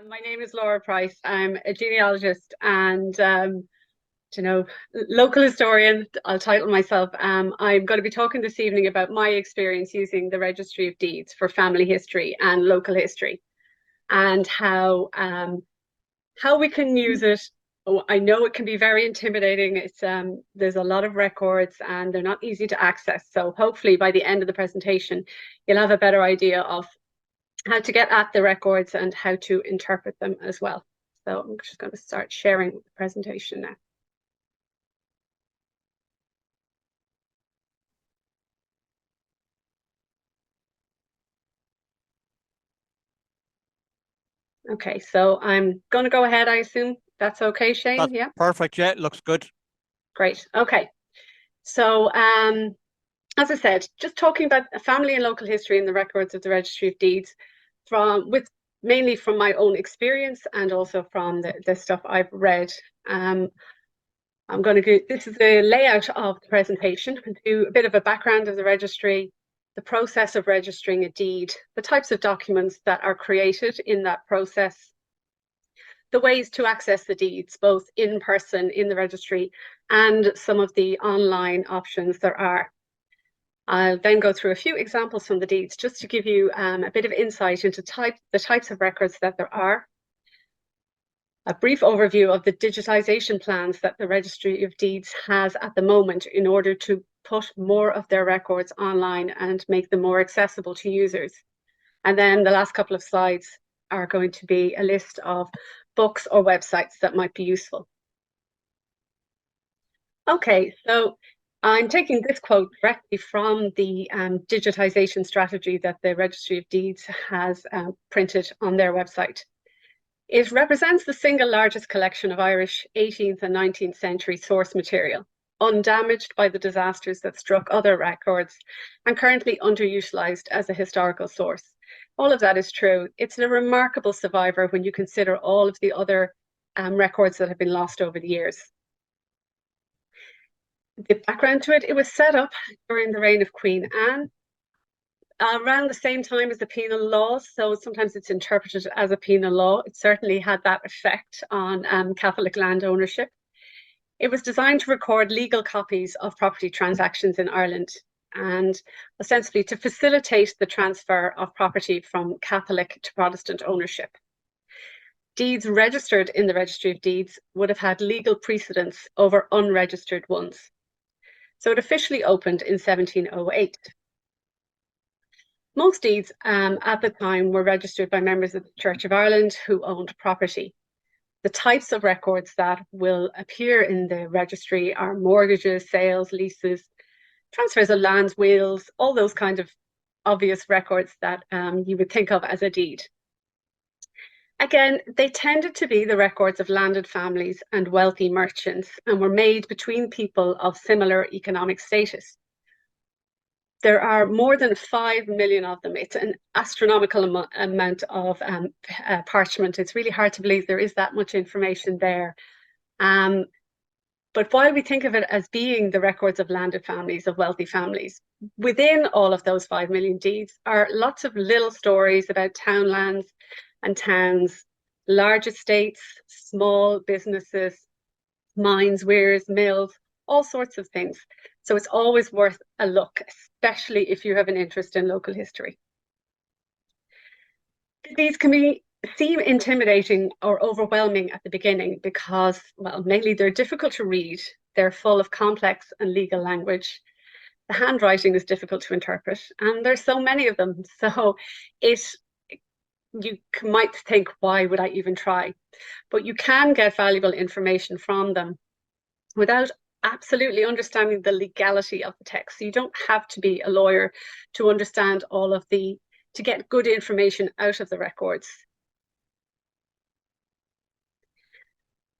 My name is Laura Price. I'm a genealogist and you know, local historian. I'll title myself. I'm going to be talking this evening about my experience using the Registry of Deeds for family history and local history, and how we can use it. Oh, I know it can be very intimidating. There's a lot of records and they're not easy to access. So hopefully by the end of the presentation, you'll have a better idea of how to get at the records and how to interpret them as well. So I'm just going to start sharing the presentation now. Okay, so I'm going to go ahead, I assume. That's okay, Shane? That's Yeah, perfect. Yeah, it looks good. great. Okay, so as I said, just talking about family and local history in the records of the Registry of Deeds mainly from my own experience and also from the stuff I've read. I'm going to go, this is the layout of the presentation, and do a bit of a background of the registry, the process of registering a deed, the types of documents that are created in that process, the ways to access the deeds, both in person in the registry and some of the online options there are. I'll then go through a few examples from the deeds just to give you a bit of insight into the types of records that there are, a brief overview of the digitization plans that the Registry of Deeds has at the moment in order to put more of their records online and make them more accessible to users. And then the last couple of slides are going to be a list of books or websites that might be useful. Okay, so I'm taking this quote directly from the digitization strategy that the Registry of Deeds has printed on their website. It represents the single largest collection of Irish 18th and 19th century source material, undamaged by the disasters that struck other records and currently underutilized as a historical source. All of that is true. It's a remarkable survivor when you consider all of the other records that have been lost over the years. The background to it, it was set up during the reign of Queen Anne, around the same time as the penal law, so sometimes it's interpreted as a penal law. It certainly had that effect on Catholic land ownership. It was designed to record legal copies of property transactions in Ireland and ostensibly to facilitate the transfer of property from Catholic to Protestant ownership. Deeds registered in the Registry of Deeds would have had legal precedence over unregistered ones. So it officially opened in 1708. Most deeds at the time were registered by members of the Church of Ireland who owned property. The types of records that will appear in the registry are mortgages, sales, leases, transfers of lands, wills, all those kind of obvious records that you would think of as a deed. Again, they tended to be the records of landed families and wealthy merchants and were made between people of similar economic status. There are more than 5 million of them. It's an astronomical amount of parchment. It's really hard to believe there is that much information there. But while we think of it as being the records of landed families, of wealthy families, within all of those 5 million deeds are lots of little stories about townlands and towns, large estates, small businesses, mines, weirs, mills, all sorts of things. So it's always worth a look, especially if you have an interest in local history. These can seem intimidating or overwhelming at the beginning because, well, mainly they're difficult to read. They're full of complex and legal language. The handwriting is difficult to interpret, and there's so many of them. So you might think, why would I even try? But you can get valuable information from them without absolutely understanding the legality of the text. So you don't have to be a lawyer to understand to get good information out of the records.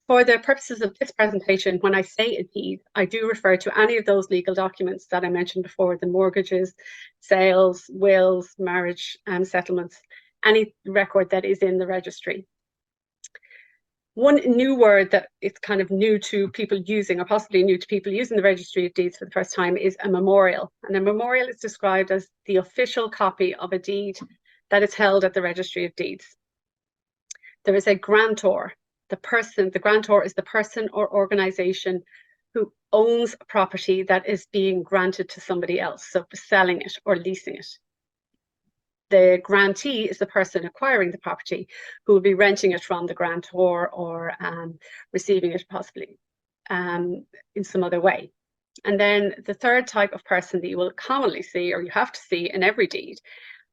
For the purposes of this presentation, when I say a deed, I do refer to any of those legal documents that I mentioned before, the mortgages, sales, wills, marriage and settlements, any record that is in the registry. One new word that is kind of new to people using, or possibly new to people using the Registry of Deeds for the first time, is a memorial. And a memorial is described as the official copy of a deed that is held at the Registry of Deeds. There is a grantor. The grantor is the person or organization who owns a property that is being granted to somebody else, so selling it or leasing it. The grantee is the person acquiring the property who will be renting it from the grantor or receiving it possibly in some other way. And then the third type of person that you will commonly see, or you have to see in every deed,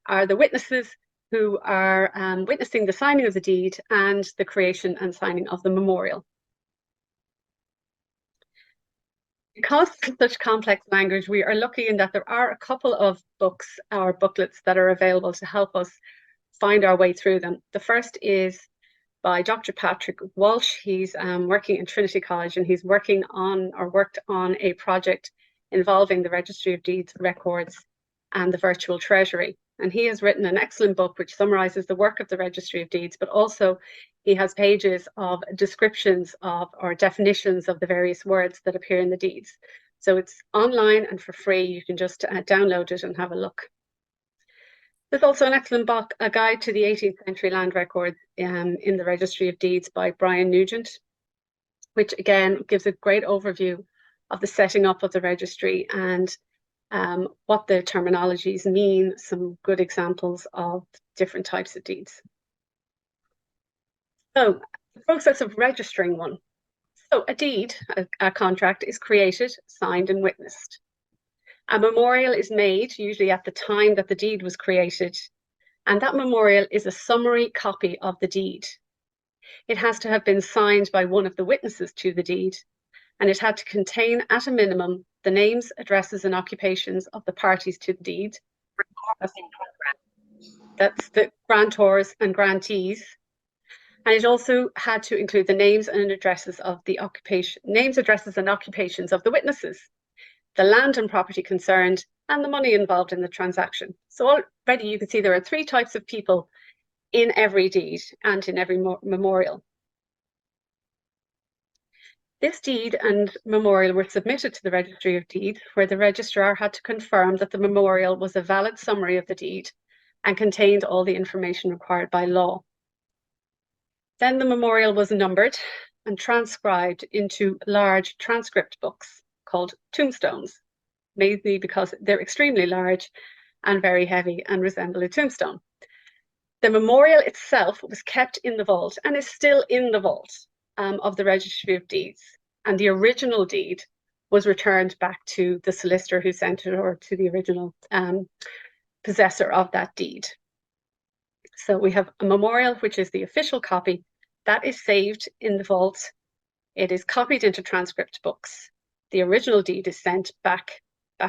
are the witnesses who are witnessing the signing of the deed and the creation and signing of the memorial. Because of such complex language, we are lucky in that there are a couple of books or booklets that are available to help us find our way through them. The first is by Dr. Patrick Walsh. He's working in Trinity College, and he's worked on a project involving the Registry of Deeds records and the virtual Treasury. And he has written an excellent book which summarizes the work of the Registry of Deeds, but also he has pages of descriptions of or definitions of the various words that appear in the deeds. So it's online and for free. You can just download it and have a look. There's also an excellent book, A Guide to the 18th Century Land Records in the Registry of Deeds by Brian Nugent, which again gives a great overview of the setting up of the registry and what the terminologies mean, some good examples of different types of deeds. So the process of registering one. So a deed, a contract, is created, signed and witnessed. A memorial is made, usually at the time that the deed was created, and that memorial is a summary copy of the deed. It has to have been signed by one of the witnesses to the deed, and it had to contain, at a minimum, the names, addresses, and occupations of the parties to the deed. That's the grantors and grantees. And it also had to include the names and addresses of the addresses and occupations of the witnesses, the land and property concerned, and the money involved in the transaction. So already you can see there are three types of people in every deed and in every memorial. This deed and memorial were submitted to the Registry of Deeds, where the registrar had to confirm that the memorial was a valid summary of the deed and contained all the information required by law. Then the memorial was numbered and transcribed into large transcript books called tombstones, mainly because they're extremely large and very heavy and resemble a tombstone. The memorial itself was kept in the vault and is still in the vault of the Registry of Deeds. And the original deed was returned back to the solicitor who sent it, or to the original possessor of that deed. So we have a memorial, which is the official copy, that is saved in the vault. It is copied into transcript books. The original deed is sent back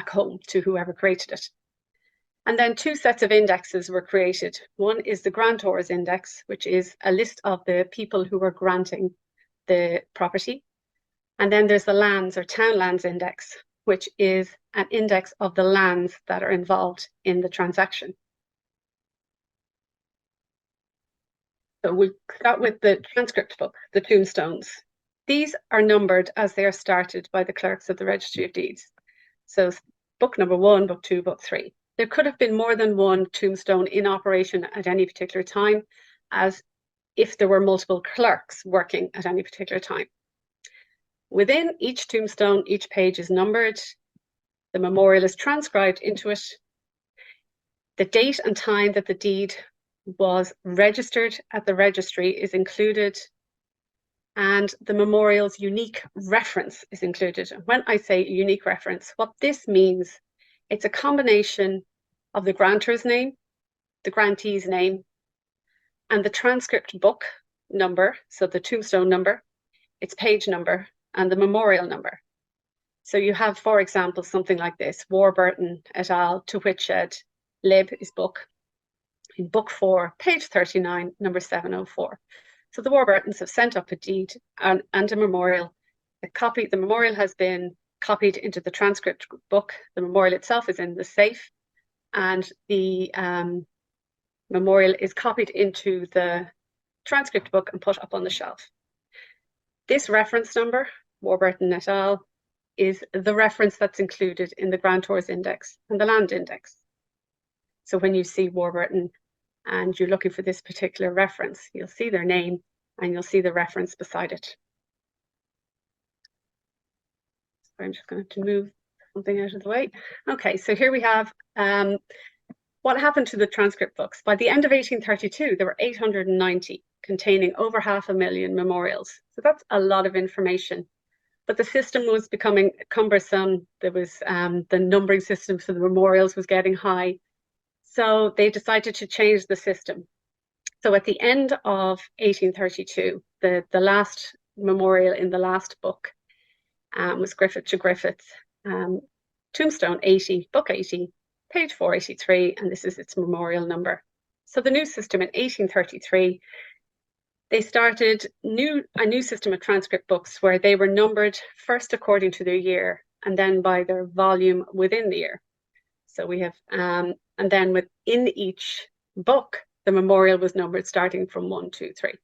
home to whoever created it. And then two sets of indexes were created. One is the grantor's index, which is a list of the people who were granting the property. And then there's the lands or town lands index, which is an index of the lands that are involved in the transaction. So we'll start with the transcript book, the tombstones. These are numbered as they are started by the clerks of the Registry of Deeds. So book number 1, book 2, book 3. There could have been more than one tombstone in operation at any particular time, as if there were multiple clerks working at any particular time. Within each tombstone, each page is numbered. The memorial is transcribed into it. The date and time that the deed was registered at the registry is included, and the memorial's unique reference is included. When I say unique reference, what this means, it's a combination of the grantor's name, the grantee's name, and the transcript book number, so the tombstone number, its page number, and the memorial number. So you have, for example, something like this: Warburton et al. To Whitshed, Lib is book. In book 4, page 39, number 704. So the Warburtons have sent up a deed and a memorial. The memorial has been copied into the transcript book. The memorial itself is in the safe, and the memorial is copied into the transcript book and put up on the shelf. This reference number, Warburton et al., is the reference that's included in the grantor's index and the land index. So when you see Warburton and you're looking for this particular reference, you'll see their name and you'll see the reference beside it. So I'm just going to move something out of the way. Okay, so here we have what happened to the transcript books. By the end of 1832, there were 890, containing over 500,000 memorials. So that's a lot of information. But the system was becoming cumbersome. There was the numbering system for the memorials was getting high. So they decided to change the system. So at the end of 1832, the last memorial in the last book was Griffith to Griffith, tombstone 80, book 80, page 483, and this is its memorial number. So the new system in 1833, they started a new system of transcript books where they were numbered first according to their year and then by their volume within the year. So we have, and then within each book, the memorial was numbered starting from 1, 2, 3.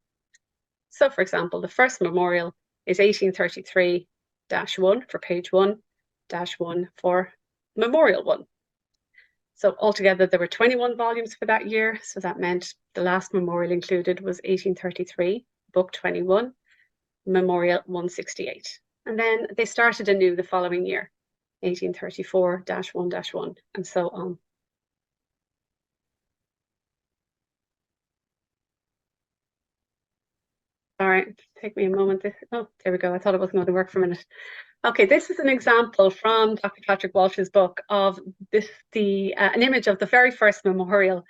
So for example, the first memorial is 1833-1 for page 1, -1 for memorial 1. So altogether, there were 21 volumes for that year. So that meant the last memorial included was 1833, book 21, memorial 168. And then they started anew the following year, 1834-1-1, and so on. All right, take me a moment. Oh, there we go. I thought it wasn't going to work for a minute. Okay, this is an example from Dr. Patrick Walsh's book of an image of the very first memorial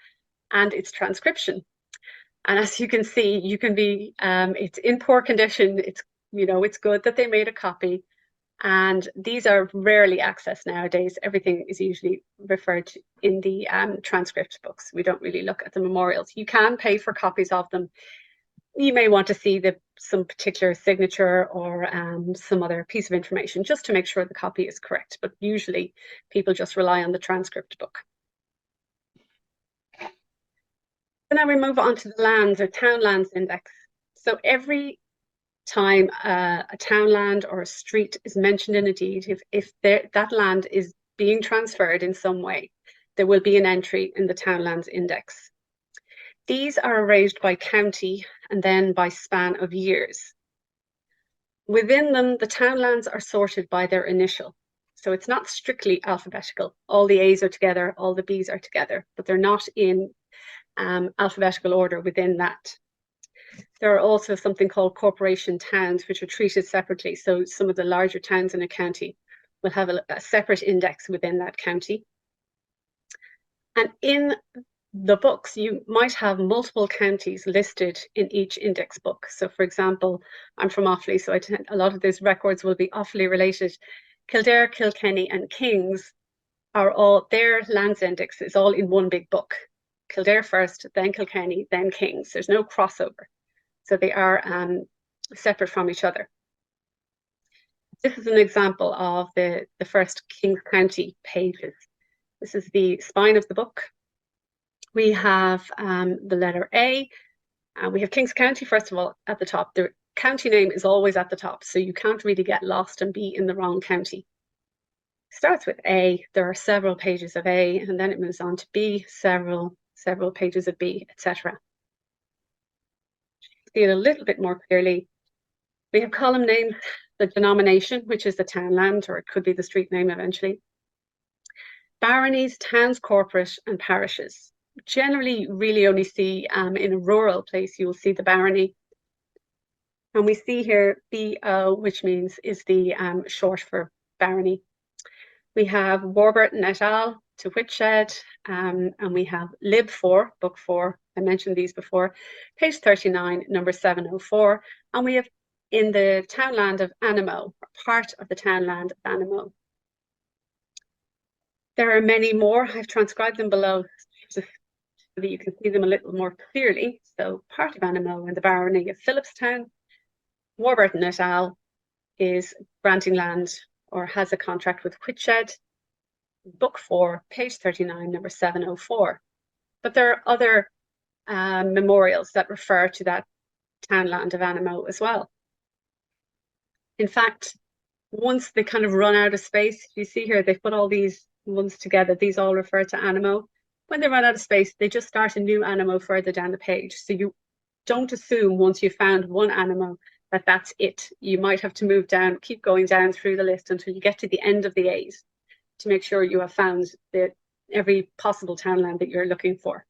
and its transcription. And as you can see, it's in poor condition. It's good that they made a copy. And these are rarely accessed nowadays. Everything is usually referred to in the transcript books. We don't really look at the memorials. You can pay for copies of them. You may want to see some particular signature or some other piece of information just to make sure the copy is correct. But usually people just rely on the transcript book. So now we move on to the lands or town lands index. So every time a town land or a street is mentioned in a deed, if that land is being transferred in some way, there will be an entry in the town lands index. These are arranged by county and then by span of years. Within them, the townlands are sorted by their initial. So it's not strictly alphabetical. All the A's are together, all the B's are together, but they're not in alphabetical order within that. There are also something called corporation towns, which are treated separately. So some of the larger towns in a county will have a separate index within that county. And in the books, you might have multiple counties listed in each index book. So for example, I'm from Offaly, so a lot of these records will be Offaly related. Kildare, Kilkenny and Kings are all, their lands index is all in one big book. Kildare first, then Kilkenny, then Kings. There's no crossover. So they are separate from each other. This is an example of the first Kings County pages. This is the spine of the book. We have the letter A. We have Kings County, first of all, at the top. The county name is always at the top, so you can't really get lost and be in the wrong county. It starts with A. There are several pages of A, and then it moves on to B, several pages of B, etc. See it a little bit more clearly. We have column name, the denomination, which is the townland, or it could be the street name eventually. Baronies, towns, corporate, and parishes. Generally, you really only see in a rural place, you will see the barony. And we see here BO, which is the short for barony. We have Warburton et al. To Whitshed, and we have Lib 4, book 4. I mentioned these before. Page 39, number 704. And we have in the townland of Animo, part of the townland of Animo. There are many more. I've transcribed them below so that you can see them a little more clearly. So part of Animo in the barony of Phillipstown. Warburton et al. Is granting land or has a contract with Whitshed. Book 4, page 39, number 704. But there are other memorials that refer to that townland of Animo as well. In fact, once they kind of run out of space, you see here, they've put all these ones together. These all refer to Animo. When they run out of space, they just start a new animo further down the page. So you don't assume once you've found one animo that that's it. You might have to move down, keep going down through the list until you get to the end of the A's to make sure you have found every possible townland that you're looking for.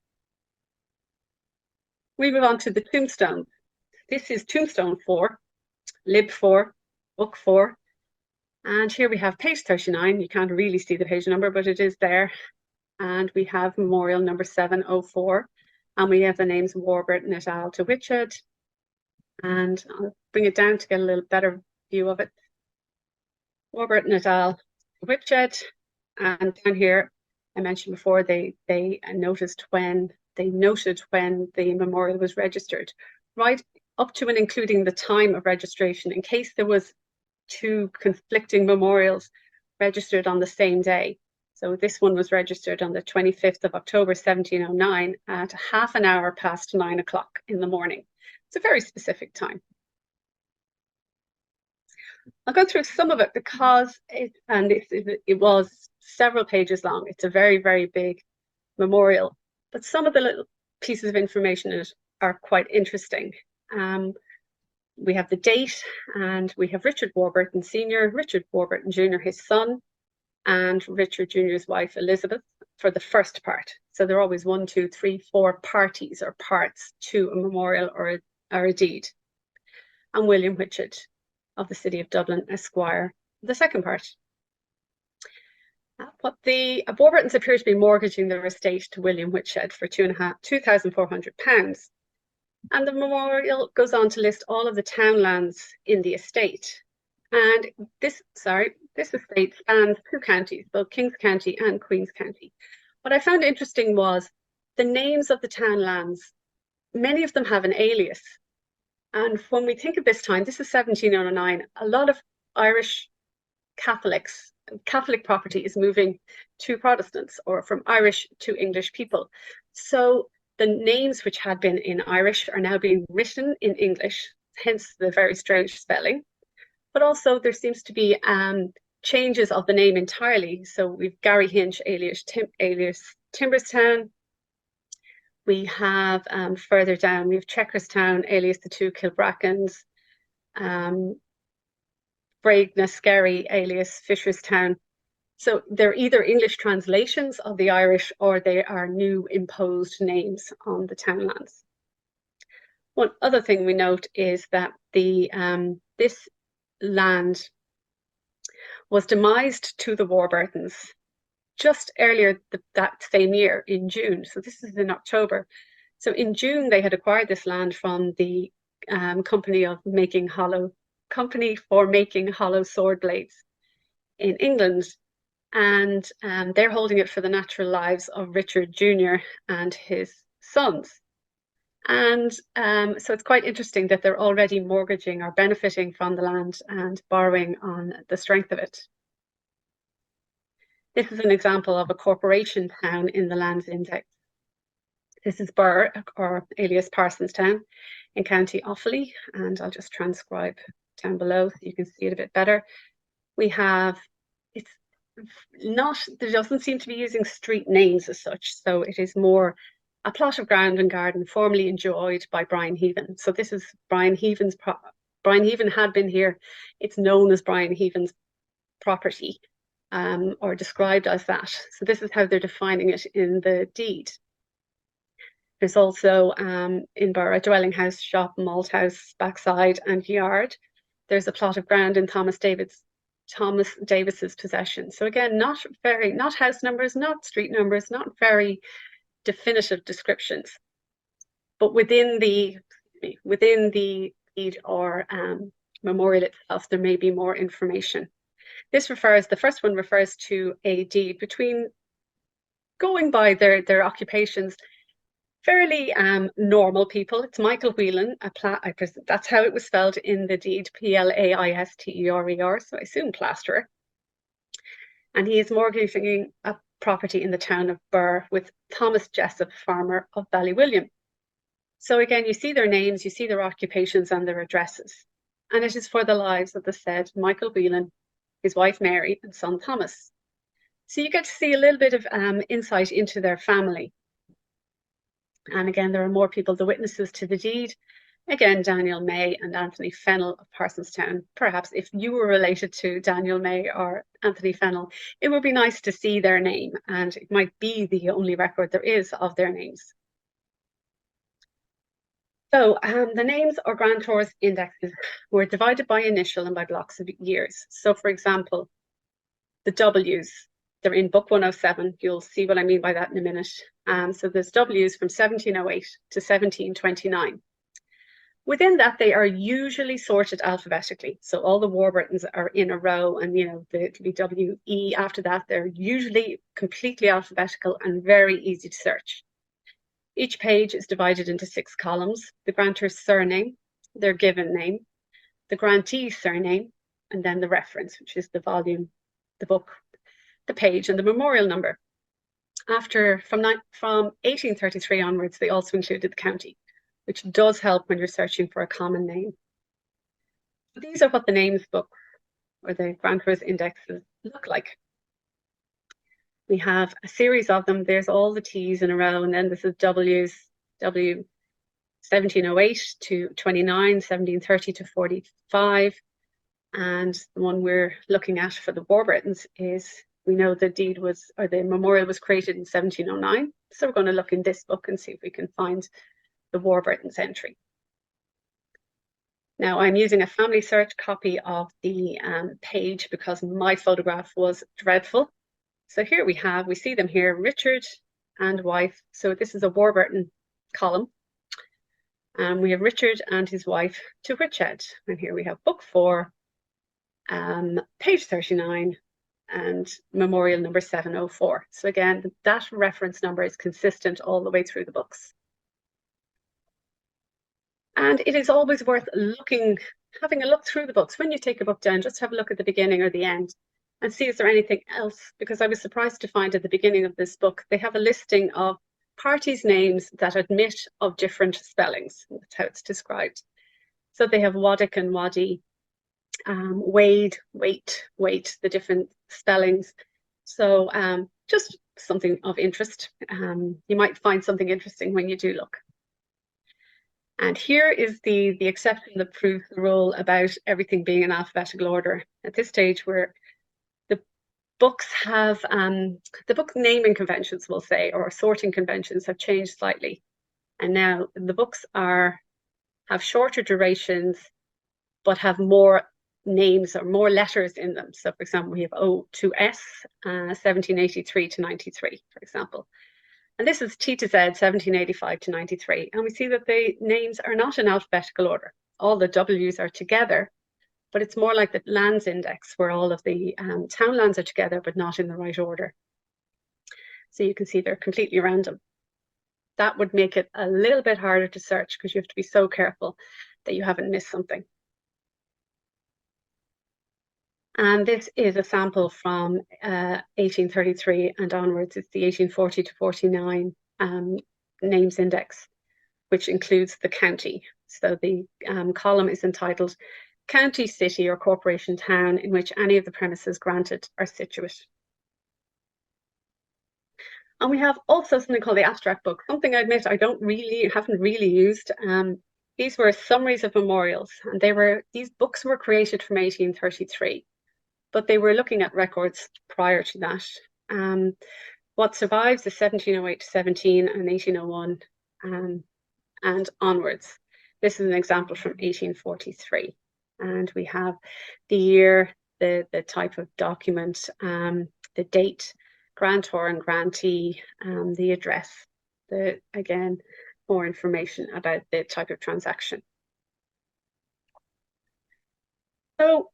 We move on to the tombstone. This is tombstone 4, lib 4, book 4. And here we have page 39. You can't really see the page number, but it is there. And we have memorial number 704. And we have the names Warburton et al. To Whitchurch. And I'll bring it down to get a little better view of it. Warburton et al. To Whitchurch. And down here, I mentioned before, they noted when the memorial was registered, right up to and including the time of registration, in case there was 2 conflicting memorials registered on the same day. So this one was registered on the 25th of October 1709 at half an hour past 9 o'clock in the morning. It's a very specific time. I'll go through some of it because it was several pages long. It's a very, very big memorial, but some of the little pieces of information in it are quite interesting. We have the date, and we have Richard Warburton Sr., Richard Warburton Jr., his son, and Richard Jr.'s wife, Elizabeth, for the first part. So there are always 1, 2, 3, 4 parties or parts to a memorial or a deed. And William Whitchurch of the City of Dublin, Esquire, the second part. What the Warburtons appear to be mortgaging their estate to William Whitchurch for £2,400. And the memorial goes on to list all of the townlands in the estate. And this estate spans 2 counties, both Kings County and Queens County. What I found interesting was the names of the townlands. Many of them have an alias. And when we think of this time, this is 1709, a lot of Irish Catholic property is moving to Protestants, or from Irish to English people. So the names which had been in Irish are now being written in English, hence the very strange spelling. But also there seems to be changes of the name entirely. So we've Gary Hinch alias Timberstown. We have further down, we have Checkerstown alias the 2 Kilbrackens. Braignaskeri alias Fisherstown. So they're either English translations of the Irish, or they are new imposed names on the townlands. One other thing we note is that this land was demised to the Warburtons just earlier that same year in June. So this is in October. So in June, they had acquired this land from the Company for Making Hollow Sword Blades in England. And they're holding it for the natural lives of Richard Jr. and his sons. And so it's quite interesting that they're already mortgaging or benefiting from the land and borrowing on the strength of it. This is an example of a corporation town in the Lands Index. This is Burr, or alias Parsonstown, in County Offaly, and I'll just transcribe down below so you can see it a bit better. We have, there doesn't seem to be using street names as such, so it is more a plot of ground and garden formerly enjoyed by Brian Heaven. So this is Brian Heaven's Brian Heaven had been here. It's known as Brian Heaven's property, or described as that. So this is how they're defining it in the deed. There's also in Burr a dwelling house, shop, malt house, backside and yard. There's a plot of ground in Thomas Davis's possession. So again, not house numbers, not street numbers, not very definitive descriptions. But within the deed or memorial itself, there may be more information. The first one refers to a deed between, going by their occupations, fairly normal people. It's Michael Whelan, that's how it was spelled in the deed, Plaisterer, so I assume plasterer. And he is mortgaging a property in the town of Burr with Thomas Jessup, farmer of Ballywilliam. So again, you see their names, you see their occupations and their addresses. And it is for the lives of the said Michael Whelan, his wife Mary, and son Thomas. So you get to see a little bit of insight into their family. And again, there are more people, the witnesses to the deed. Again, Daniel May and Anthony Fennell of Parsonstown. Perhaps if you were related to Daniel May or Anthony Fennell, it would be nice to see their name, and it might be the only record there is of their names. So the names or grantors indexes were divided by initial and by blocks of years. So for example, the W's, they're in book 107. You'll see what I mean by that in a minute. So there's W's from 1708 to 1729. Within that, they are usually sorted alphabetically. So all the Warburtons are in a row, and the WE after that, they're usually completely alphabetical and very easy to search. Each page is divided into 6 columns: the grantor's surname, their given name, the grantee's surname, and then the reference, which is the volume, the book, the page, and the memorial number. From 1833 onwards, they also included the county, which does help when you're searching for a common name. These are what the names book or the grantors indexes look like. We have a series of them. There's all the T's in a row, and then this is W's, W 1708 to 29, 1730 to 45. And the one we're looking at for the Warburtons is, we know the deed was, or the memorial was created in 1709. So we're going to look in this book and see if we can find the Warburtons entry. Now I'm using a family search copy of the page because my photograph was dreadful. So here we see them here, Richard and wife. So this is a Warburton column. We have Richard and his wife to Whitshed. And here we have book 4, page 39, and memorial number 704. So again, that reference number is consistent all the way through the books. And it is always worth having a look through the books. When you take a book down, just have a look at the beginning or the end and see is there anything else, because I was surprised to find at the beginning of this book, they have a listing of parties' names that admit of different spellings. That's how it's described. So they have Waddick and Waddy, Wade, Wait, the different spellings. So just something of interest. You might find something interesting when you do look. And here is the exception that proves the rule about everything being in alphabetical order. At this stage, where the books have, the book naming conventions, we'll say, or sorting conventions have changed slightly. And now the books have shorter durations, but have more names or more letters in them. So for example, we have O to S, 1783 to 93, for example. And this is T to Z, 1785 to 93. And we see that the names are not in alphabetical order. All the W's are together, but it's more like the lands index where all of the town lands are together, but not in the right order. So you can see they're completely random. That would make it a little bit harder to search because you have to be so careful that you haven't missed something. And this is a sample from 1833 and onwards. It's the 1840 to 49 names index, which includes the county. So the column is entitled County, City or Corporation Town in which any of the premises granted are situate. And we have also something called the abstract book, something I admit I haven't really used. These were summaries of memorials, and these books were created from 1833. But they were looking at records prior to that. What survives is 1708 to 17 and 1801 and onwards. This is an example from 1843. And we have the year, the type of document, the date, grantor and grantee, the address, again, more information about the type of transaction. So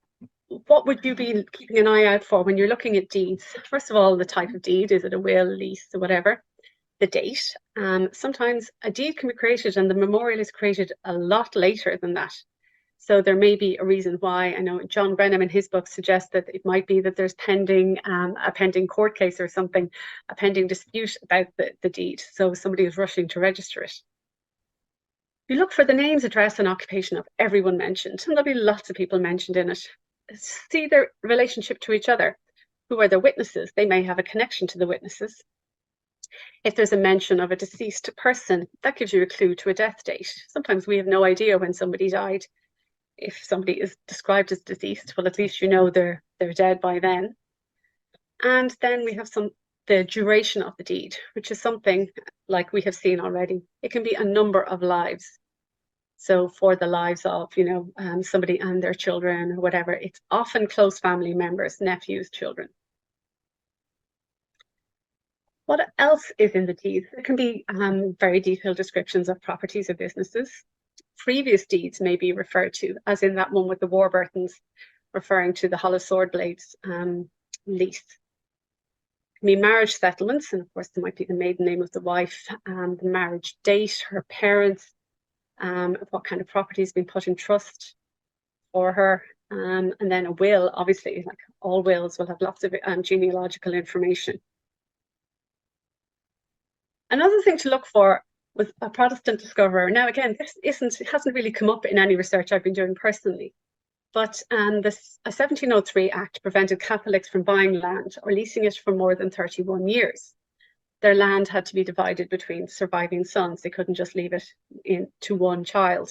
what would you be keeping an eye out for when you're looking at deeds? First of all, the type of deed. Is it a will, lease, or whatever? The date. Sometimes a deed can be created and the memorial is created a lot later than that. So there may be a reason why. I know John Brenham in his book suggests that it might be that there's a pending court case or something, a pending dispute about the deed. So somebody is rushing to register it. You look for the names, address, and occupation of everyone mentioned, and there'll be lots of people mentioned in it. See their relationship to each other. Who are the witnesses? They may have a connection to the witnesses. If there's a mention of a deceased person, that gives you a clue to a death date. Sometimes we have no idea when somebody died. If somebody is described as deceased, well, at least you know they're dead by then. And then we have the duration of the deed, which is something like we have seen already. It can be a number of lives. So for the lives of, somebody and their children or whatever, it's often close family members, nephews, children. What else is in the deeds? There can be very detailed descriptions of properties or businesses. Previous deeds may be referred to, as in that one with the Warburtons, referring to the hollow sword blades lease. Can be marriage settlements, and of course there might be the maiden name of the wife, the marriage date, her parents, what kind of property has been put in trust for her, and then a will. Obviously, like all wills will have lots of genealogical information. Another thing to look for was a Protestant discoverer. Now, again, this hasn't really come up in any research I've been doing personally, but a 1703 Act prevented Catholics from buying land or leasing it for more than 31 years. Their land had to be divided between surviving sons. They couldn't just leave it to one child.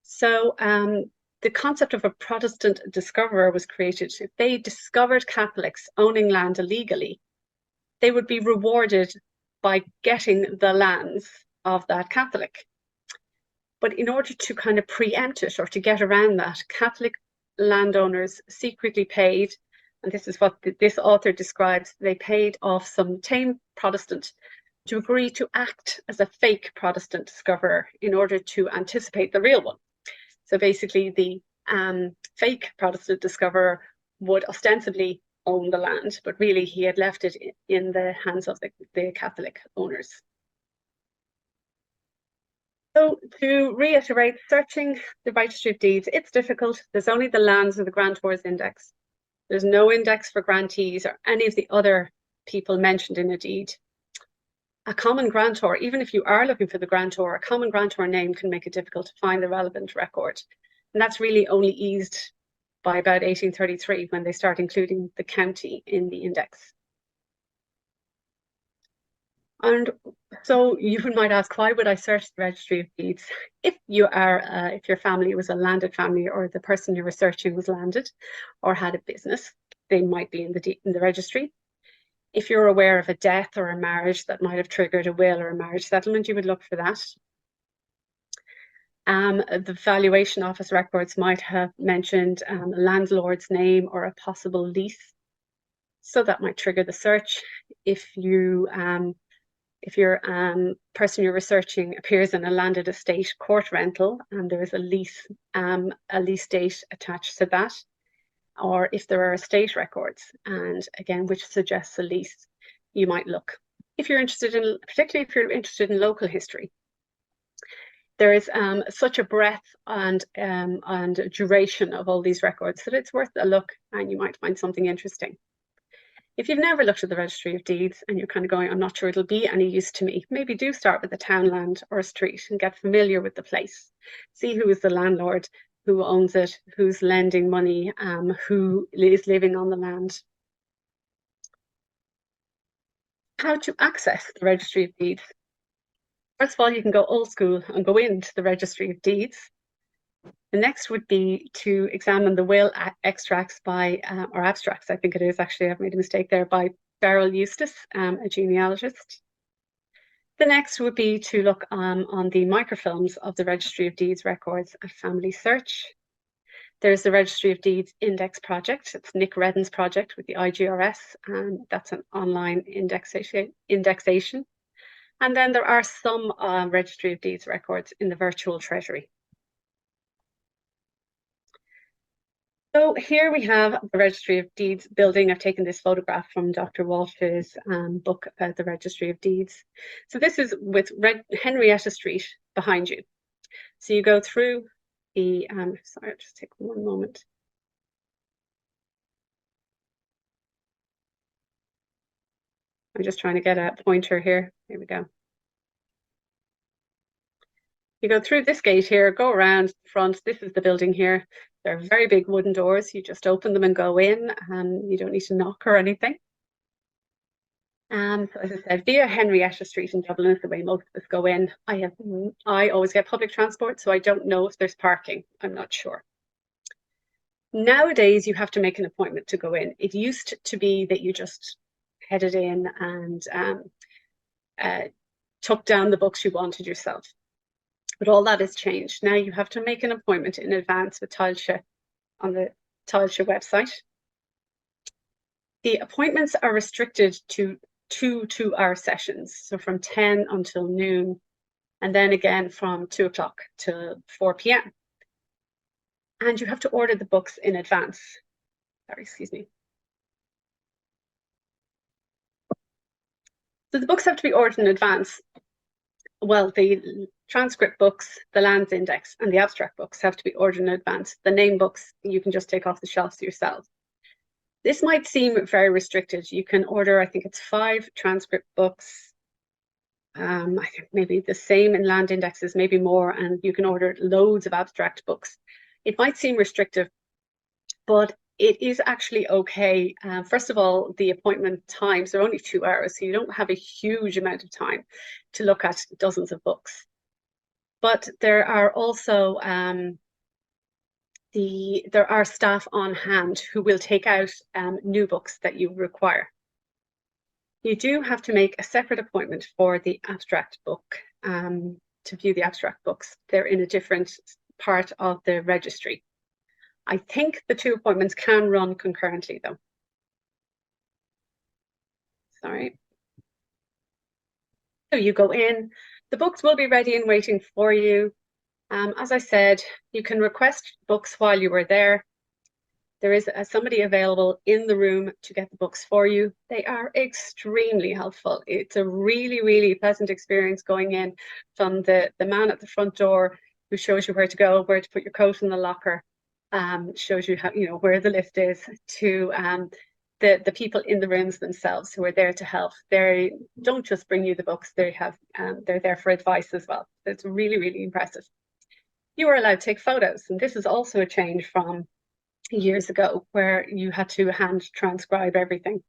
So the concept of a Protestant discoverer was created. If they discovered Catholics owning land illegally, they would be rewarded by getting the lands of that Catholic. But in order to kind of preempt it or to get around that, Catholic landowners secretly paid, and this is what this author describes, they paid off some tame Protestant to agree to act as a fake Protestant discoverer in order to anticipate the real one. So basically the fake Protestant discoverer would ostensibly own the land, but really he had left it in the hands of the Catholic owners. So to reiterate, searching the Registry of Deeds, it's difficult. There's only the lands of the grantors index. There's no index for grantees or any of the other people mentioned in a deed. A common grantor, even if you are looking for the grantor, a common grantor name can make it difficult to find the relevant record. And that's really only eased by about 1833 when they start including the county in the index. And so you might ask, why would I search the Registry of Deeds? If your family was a landed family, or the person you were searching was landed or had a business, they might be in the registry. If you're aware of a death or a marriage that might have triggered a will or a marriage settlement, you would look for that. The valuation office records might have mentioned a landlord's name or a possible lease, so that might trigger the search. If your person you're researching appears in a landed estate court rental and there is a lease date attached to that, or if there are estate records, and again, which suggests a lease, you might look. Particularly if you're interested in local history, there is such a breadth and duration of all these records that it's worth a look, and you might find something interesting. If you've never looked at the Registry of Deeds and you're kind of going, I'm not sure it'll be any use to me, maybe do start with a townland or a street and get familiar with the place. See who is the landlord, who owns it, who's lending money, who is living on the land. How to access the Registry of Deeds? First of all, you can go old school and go into the Registry of Deeds. The next would be to examine the will extracts or abstracts, I think it is actually, I've made a mistake there, by Beryl Eustace, a genealogist. The next would be to look on the microfilms of the Registry of Deeds records at Family Search. There's the Registry of Deeds Index Project. It's Nick Redden's project with the IGRS, and that's an online indexation. And then there are some Registry of Deeds records in the virtual Treasury. So here we have the Registry of Deeds building. I've taken this photograph from Dr. Walsh's book about the Registry of Deeds. So this is with Henrietta Street behind you. So you go through the, sorry, I'll just take one moment. I'm just trying to get a pointer here. Here we go. You go through this gate here, go around the front. This is the building here. They're very big wooden doors. You just open them and go in, and you don't need to knock or anything. So as I said, via Henrietta Street in Dublin is the way most of us go in. I always get public transport, so I don't know if there's parking. I'm not sure. Nowadays, you have to make an appointment to go in. It used to be that you just headed in and took down the books you wanted yourself. But all that has changed. Now you have to make an appointment in advance with Tailshe on the Tailshe website. The appointments are restricted to 2 2-hour sessions, so from 10 until noon, and then again from 2 o'clock to 4 p.m. And you have to order the books in advance. Sorry, excuse me. So the books have to be ordered in advance. Well, the transcript books, the Lands Index, and the abstract books have to be ordered in advance. The name books you can just take off the shelves yourself. This might seem very restricted. You can order, I think it's 5 transcript books. I think maybe the same in land indexes, maybe more, and you can order loads of abstract books. It might seem restrictive, but it is actually okay. First of all, the appointment times are only 2 hours, so you don't have a huge amount of time to look at dozens of books. But there are also there are staff on hand who will take out new books that you require. You do have to make a separate appointment for the abstract book to view the abstract books. They're in a different part of the registry. I think the 2 appointments can run concurrently though. Sorry. So you go in, the books will be ready and waiting for you. As I said, you can request books while you are there. There is somebody available in the room to get the books for you. They are extremely helpful. It's a really, really pleasant experience going in, from the man at the front door who shows you where to go, where to put your coat in the locker, shows you how, where the lift is, to the people in the rooms themselves who are there to help. They don't just bring you the books, they're there for advice as well. It's really, really impressive. You are allowed to take photos, and this is also a change from years ago where you had to hand transcribe everything.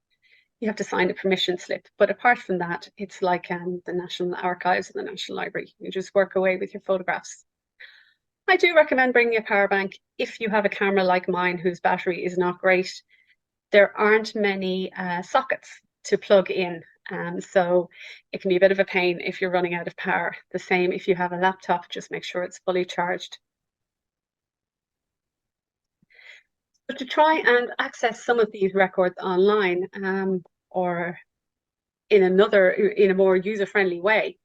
You have to sign a permission slip. But apart from that, it's like the National Archives and the National Library. You just work away with your photographs. I do recommend bringing a power bank if you have a camera like mine whose battery is not great. There aren't many sockets to plug in, so it can be a bit of a pain if you're running out of power. The same if you have a laptop, just make sure it's fully charged. But to try and access some of these records online, or in a more user-friendly way,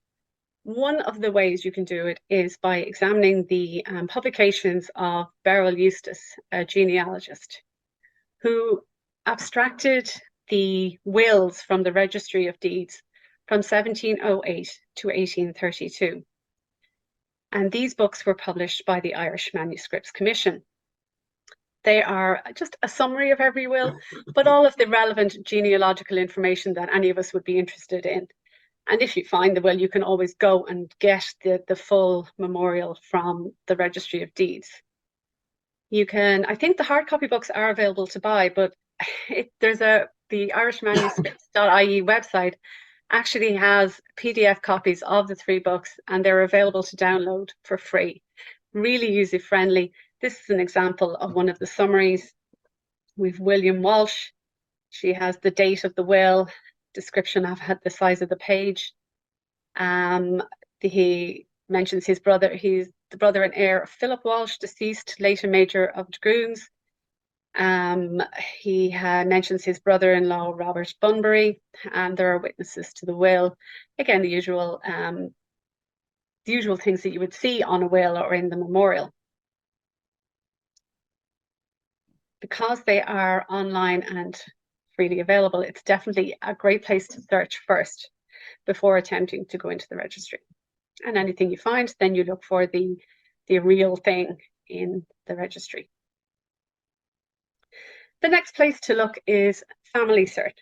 one of the ways you can do it is by examining the publications of Beryl Eustace, a genealogist, who abstracted the wills from the Registry of Deeds from 1708 to 1832. And these books were published by the Irish Manuscripts Commission. They are just a summary of every will, but all of the relevant genealogical information that any of us would be interested in. And if you find the will, you can always go and get the full memorial from the Registry of Deeds. You can, I think the hard copy books are available to buy, but the irishmanuscripts.ie website actually has PDF copies of the 3 books, and they're available to download for free. Really user-friendly. This is an example of one of the summaries. We've William Walsh. She has the date of the will, description of the size of the page. He mentions his brother. He's the brother and heir of Philip Walsh, deceased, later Major of Dragoons. He mentions his brother-in-law, Robert Bunbury, and there are witnesses to the will. Again, the usual things that you would see on a will or in the memorial. Because they are online and freely available, it's definitely a great place to search first before attempting to go into the registry. And anything you find, then you look for the real thing in the registry. The next place to look is Family Search.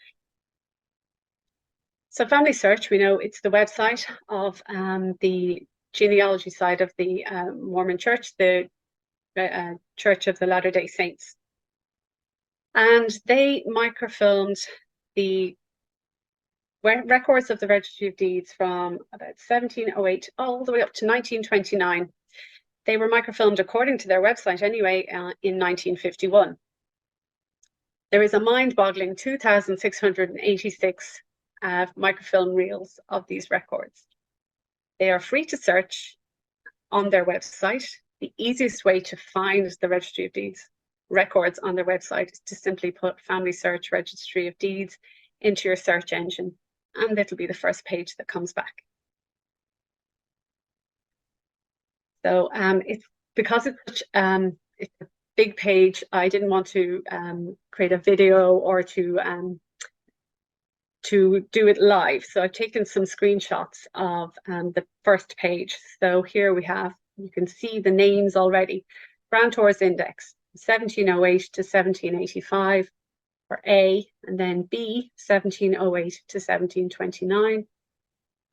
So Family Search, we know it's the website of the genealogy side of the Mormon Church, the Church of the Latter-day Saints. And they microfilmed the records of the Registry of Deeds from about 1708 all the way up to 1929. They were microfilmed, according to their website anyway, in 1951. There is a mind-boggling 2,686 microfilm reels of these records. They are free to search on their website. The easiest way to find the Registry of Deeds records on their website is to simply put Family Search Registry of Deeds into your search engine, and it'll be the first page that comes back. So because it's such it's a big page, I didn't want to create a video or to do it live. So I've taken some screenshots of the first page. So here we have, you can see the names already. Grantor's Index, 1708 to 1785 for A, and then B, 1708 to 1729.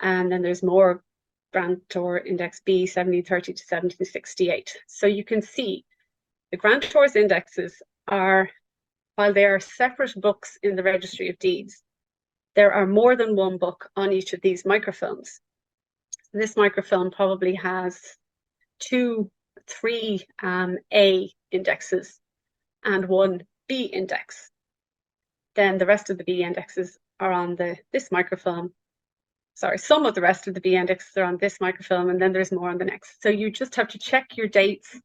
And then there's more Grantor Index B, 1730 to 1768. So you can see the Grantor's indexes are, while they are separate books in the Registry of Deeds, there are more than one book on each of these microfilms. This microfilm probably has 2, 3 A indexes and 1 B index. Then the rest of the B indexes are on this microfilm. Sorry, some of the rest of the B indexes are on this microfilm, and then there's more on the next. So you just have to check your dates,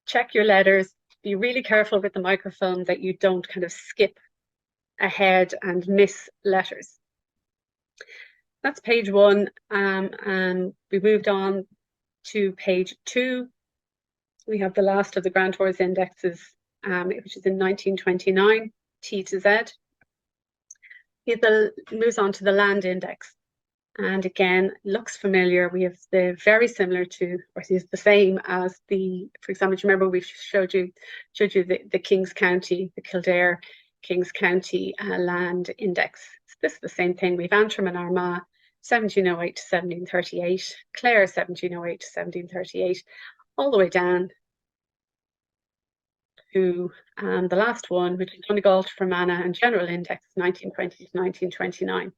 check your letters, be really careful with the microfilm that you don't kind of skip ahead and miss letters. That's page 1, and we moved on to page 2. We have the last of the Grantor's indexes, which is in 1929, T to Z. It moves on to the land index, and again, looks familiar. We have the very similar to, or is the same as the, for example, do you remember we showed you the Kings County, the Kildare Kings County land index. So this is the same thing. We've Antrim and Armagh, 1708 to 1738, Clare, 1708 to 1738, all the way down to the last one, which is Donegal to Fermanagh and General Index, 1920 to 1929.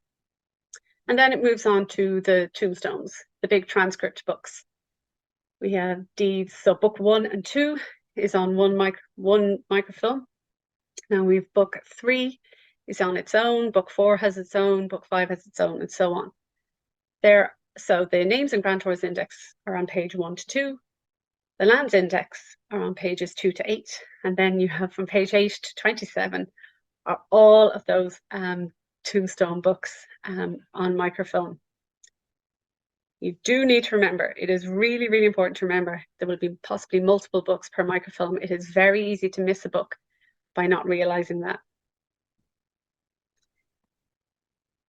And then it moves on to the tombstones, the big transcript books. We have deeds, so book 1 and 2 is on one microfilm. Now we've book 3 is on its own, book 4 has its own, book 5 has its own, and so on. So the names and Grantor's Index are on page 1 to 2. The lands index are on pages 2 to 8, and then you have from page 8 to 27 are all of those tombstone books on microfilm. You do need to remember, it is really, really important to remember, there will be possibly multiple books per microfilm. It is very easy to miss a book by not realizing that.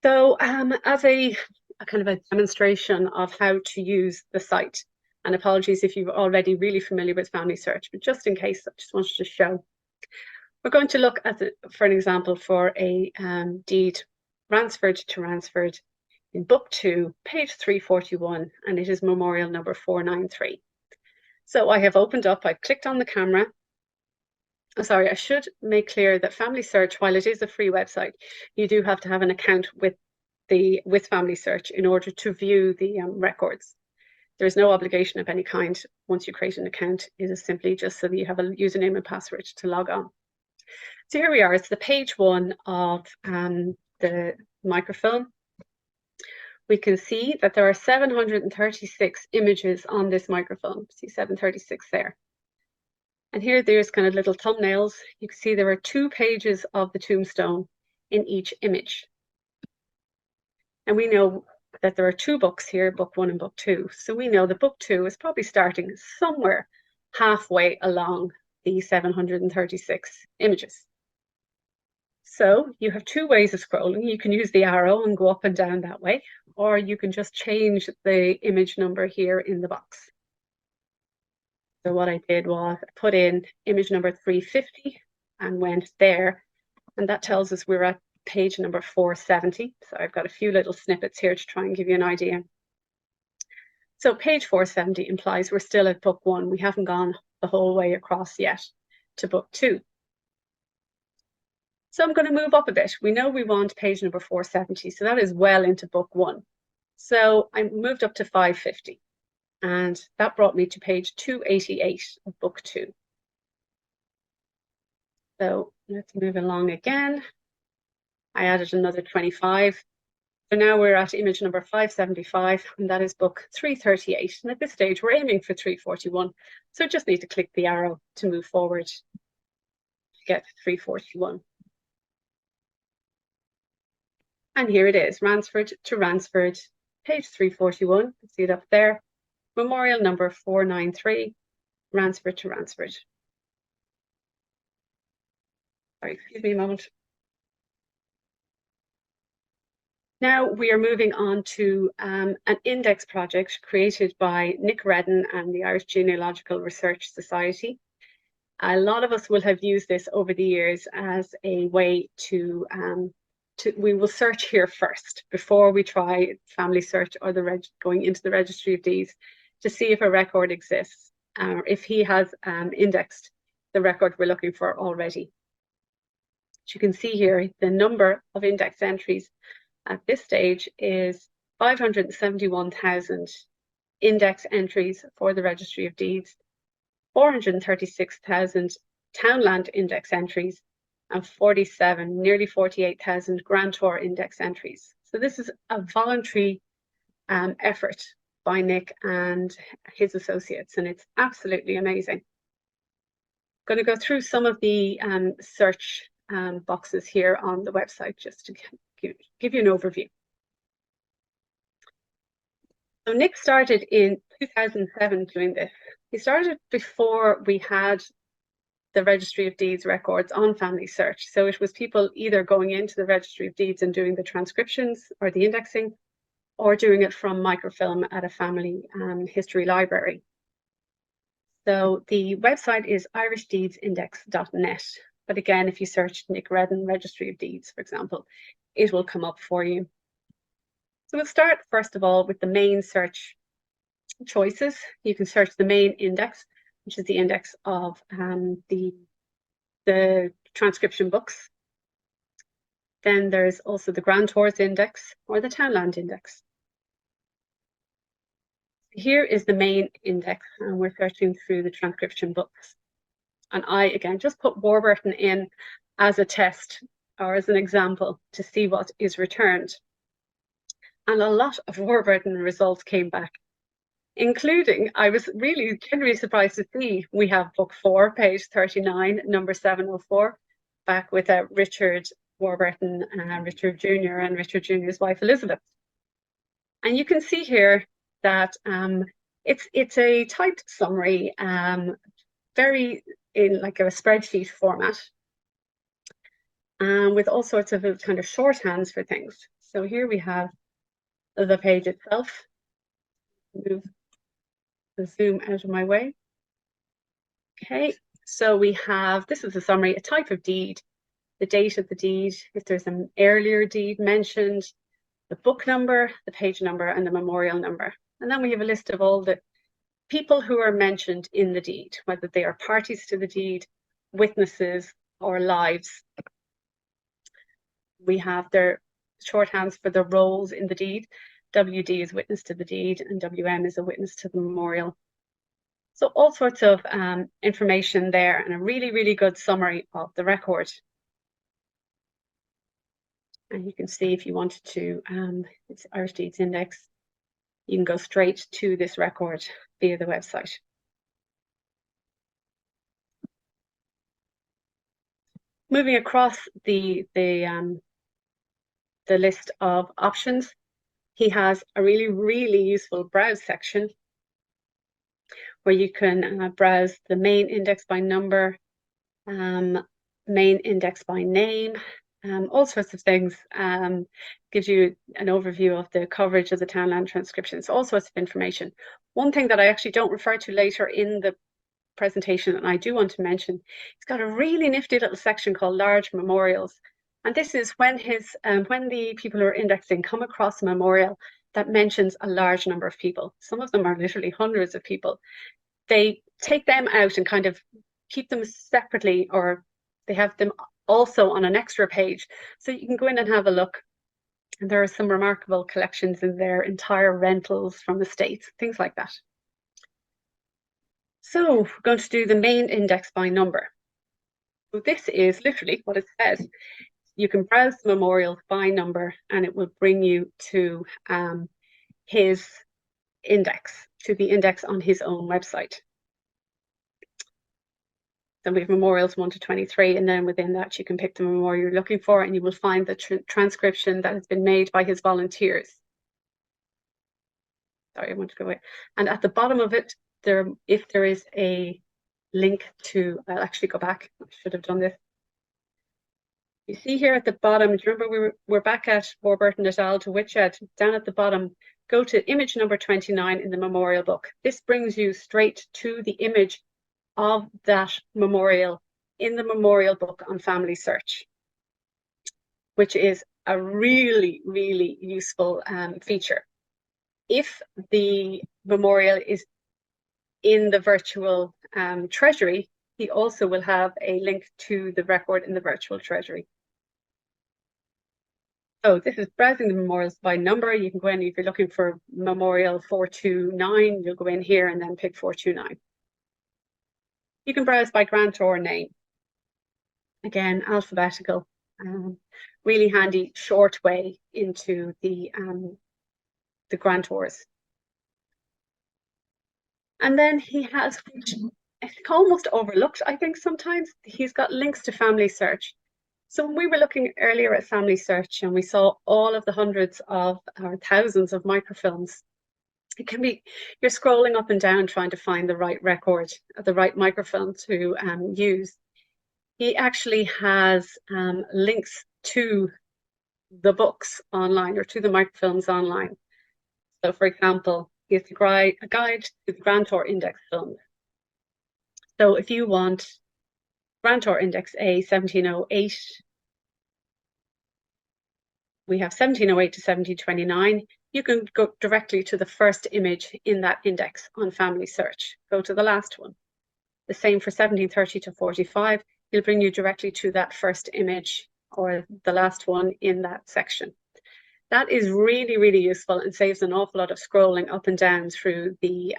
So as a kind of a demonstration of how to use the site, and apologies if you're already really familiar with Family Search, but just in case, I just wanted to show. We're going to look at, for an example, for a deed Ransford to Ransford in book 2, page 341, and it is memorial number 493. So I have opened up, I've clicked on the camera. Oh, sorry, I should make clear that Family Search, while it is a free website, you do have to have an account with Family Search in order to view the records. There's no obligation of any kind once you create an account. It is simply just so that you have a username and password to log on. So here we are, it's the page 1 of the microfilm. We can see that there are 736 images on this microfilm. See 736 there. And here there's kind of little thumbnails. You can see there are 2 pages of the tombstone in each image. And we know that there are 2 books here, book 1 and book 2. So we know that book 2 is probably starting somewhere halfway along the 736 images. So you have 2 ways of scrolling. You can use the arrow and go up and down that way, or you can just change the image number here in the box. So what I did was I put in image number 350 and went there, and that tells us we're at page number 470. So I've got a few little snippets here to try and give you an idea. So page 470 implies we're still at book 1. We haven't gone the whole way across yet to book 2. So I'm going to move up a bit. We know we want page number 470, so that is well into book 1. So I moved up to 550, and that brought me to page 288 of book 2. So let's move along again. I added another 25. So now we're at image number 575, and that is book 338. And at this stage, we're aiming for 341. So just need to click the arrow to move forward to get 341. And here it is, Ransford to Ransford, page 341. You see it up there. Memorial number 493, Ransford to Ransford. Sorry, excuse me a moment. Now we are moving on to an index project created by Nick Redden and the Irish Genealogical Research Society. A lot of us will have used this over the years as a way to we will search here first before we try family search or going into the Registry of Deeds to see if a record exists, or if he has indexed the record we're looking for already. As you can see here, the number of index entries at this stage is 571,000 index entries for the Registry of Deeds, 436,000 townland index entries, and 47, nearly 48,000 grantor index entries. So this is a voluntary effort by Nick and his associates, and it's absolutely amazing. I'm going to go through some of the search boxes here on the website just to give you an overview. So Nick started in 2007 doing this. He started before we had the Registry of Deeds records on family search. So it was people either going into the Registry of Deeds and doing the transcriptions or the indexing, or doing it from microfilm at a family history library. So the website is irishdeedsindex.net. But again, if you search Nick Redden Registry of Deeds, for example, it will come up for you. So we'll start first of all with the main search choices. You can search the main index, which is the index of the transcription books. Then there's also the grantors index or the townland index. Here is the main index, and we're searching through the transcription books. And I, again, just put Warburton in as a test or as an example to see what is returned. And a lot of Warburton results came back, including, I was really generally surprised to see we have book 4, page 39, number 704, back with Richard Warburton, Richard Jr. and Richard Jr.'s wife, Elizabeth. And you can see here that it's a typed summary, very in like a spreadsheet format, with all sorts of kind of shorthands for things. So here we have the page itself. Move the zoom out of my way. Okay, so we have, this is a summary, a type of deed, the date of the deed, if there's an earlier deed mentioned, the book number, the page number, and the memorial number. And then we have a list of all the people who are mentioned in the deed, whether they are parties to the deed, witnesses, or lives. We have their shorthands for the roles in the deed. WD is witness to the deed, and WM is a witness to the memorial. So all sorts of information there, and a really, really good summary of the record. And you can see if you wanted to, it's Irish Deeds Index, you can go straight to this record via the website. Moving across the list of options, he has a really, really useful browse section where you can browse the main index by number, main index by name, all sorts of things. Gives you an overview of the coverage of the townland transcriptions, all sorts of information. One thing that I actually don't refer to later in the presentation, and I do want to mention, it's got a really nifty little section called large memorials. And this is when when the people who are indexing come across a memorial that mentions a large number of people. Some of them are literally hundreds of people. They take them out and kind of keep them separately, or they have them also on an extra page. So you can go in and have a look. And there are some remarkable collections in there, entire rentals from the States, things like that. So we're going to do the main index by number. So this is literally what it says. You can browse the memorials by number and it will bring you to his index, to the index on his own website. Then we have memorials 1 to 23, and then within that you can pick the memorial you're looking for, and you will find the transcription that has been made by his volunteers. Sorry, I want to go away. And at the bottom of it, if there is a link to, I'll actually go back. I should have done this. You see here at the bottom, do you remember we're back at Warburton et al. To Whitshed? Down at the bottom, go to image number 29 in the memorial book. This brings you straight to the image of that memorial in the memorial book on Family Search, which is a really, really useful feature. If the memorial is in the virtual Treasury, he also will have a link to the record in the virtual Treasury. So this is browsing the memorials by number. You can go in, if you're looking for memorial 429, you'll go in here and then pick 429. You can browse by grantor name. Again, alphabetical. Really handy, short way into the grantors. And then he has, which I think almost overlooked, I think sometimes, he's got links to Family Search. So when we were looking earlier at Family Search and we saw all of the hundreds of or thousands of microfilms, it can be, you're scrolling up and down trying to find the right record, the right microfilm to use. He actually has links to the books online or to the microfilms online. So for example, he has a guide to the Grantor Index films. So if you want Grantor Index A 1708, we have 1708 to 1729. You can go directly to the first image in that index on Family Search. Go to the last one. The same for 1730 to 45. He'll bring you directly to that first image or the last one in that section. That is really, really useful and saves an awful lot of scrolling up and down through the